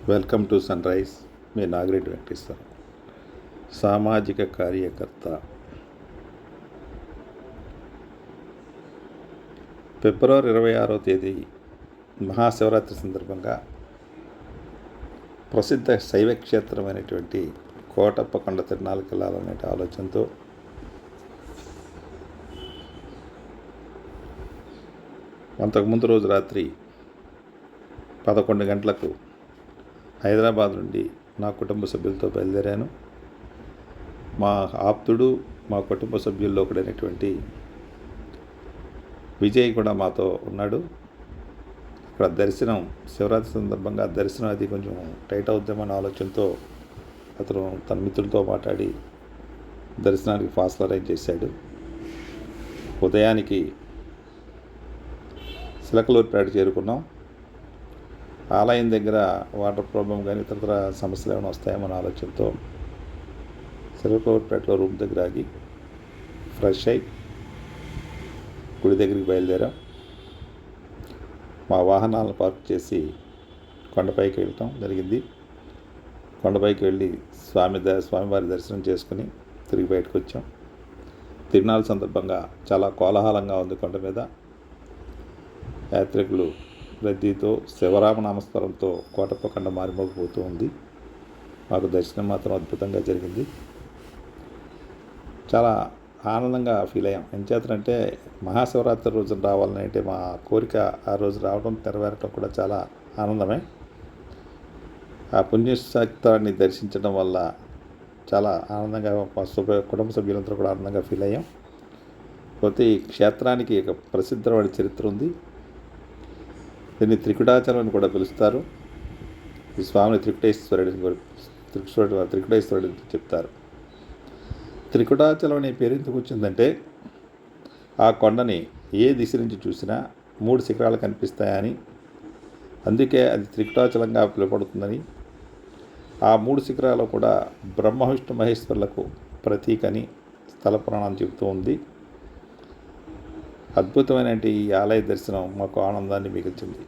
Welcome to sunrise. మీ నాగిరెడ్డి వెంకటేశ్వర, సామాజిక కార్యకర్త. ఫిబ్రవరి 26వ తేదీ మహాశివరాత్రి సందర్భంగా ప్రసిద్ధ శైవ క్షేత్రమైనటువంటి కోటప్ప కొండ తిరునాళ్ళకి వెళ్ళాలనే ఆలోచనతో అంతకుముందు రోజు రాత్రి 11 గంటలకు హైదరాబాద్ నుండి నా కుటుంబ సభ్యులతో బయలుదేరాను. మా ఆప్తుడు, మా కుటుంబ సభ్యుల్లో ఒకడైనటువంటి విజయ్ కూడా మాతో ఉన్నాడు. ఇక్కడ దర్శనం శివరాత్రి సందర్భంగా దర్శనం అది కొంచెం టైట్ అవుద్దామన్న ఆలోచనతో అతను తన మిత్రులతో మాట్లాడి దర్శనానికి ఫాస్ట్లు అరేంజ్ చేశాడు. ఉదయానికి చిలకలూరిపేట చేరుకున్నాం. ఆలయం దగ్గర వాటర్ ప్రాబ్లం కానీ ఇతర సమస్యలు ఏమైనా వస్తాయేమన్న ఆలోచనతో చిలకలూరిపేటలో రూమ్ దగ్గర ఆగి ఫ్రెష్ అయి గుడి దగ్గరికి బయలుదేరాం. మా వాహనాలను పార్క్ చేసి కొండపైకి వెళ్ళటం జరిగింది. కొండపైకి వెళ్ళి స్వామివారి దర్శనం చేసుకుని తిరిగి బయటకు వచ్చాం. తిరునాళ్ళ సందర్భంగా చాలా కోలాహలంగా ఉంది. కొండ మీద యాత్రికులు రద్దీతో శివరామ నామస్మరంతో కోటప్ప కొండ మారిమోగిపోతూ ఉంది. మాకు దర్శనం మాత్రం అద్భుతంగా జరిగింది. చాలా ఆనందంగా ఫీల్ అయ్యాం. ఎంచేతనంటే మహాశివరాత్రి రోజున రావాలని అంటే మా కోరిక ఆ రోజు రావడం నెరవేరటం కూడా చాలా ఆనందమే. ఆ పుణ్యక్షేత్రాన్ని దర్శించడం వల్ల చాలా ఆనందంగా కుటుంబ సభ్యులందరూ కూడా ఆనందంగా ఫీల్ అయ్యాం. పోతే ఈ క్షేత్రానికి ఒక ప్రసిద్ధమైన చరిత్ర ఉంది. దీన్ని త్రికుటాచలం అని కూడా పిలుస్తారు. ఈ స్వామిని త్రికుటేశ్వరుడు చెప్తారు. త్రికుటాచలం అనే పేరు ఎందుకు వచ్చిందంటే ఆ కొండని ఏ దిశ నుంచి చూసినా 3 శిఖరాలు కనిపిస్తాయని, అందుకే అది త్రికుటాచలంగా పిలువబడుతుందని, ఆ 3 శిఖరాలు కూడా బ్రహ్మ విష్ణు మహేశ్వరులకు ప్రతీకని స్థల పురాణం చెబుతూ ఉంది. అద్భుతమైన ఈ ఆలయ దర్శనం మాకు ఆనందాన్ని మిగిల్చింది.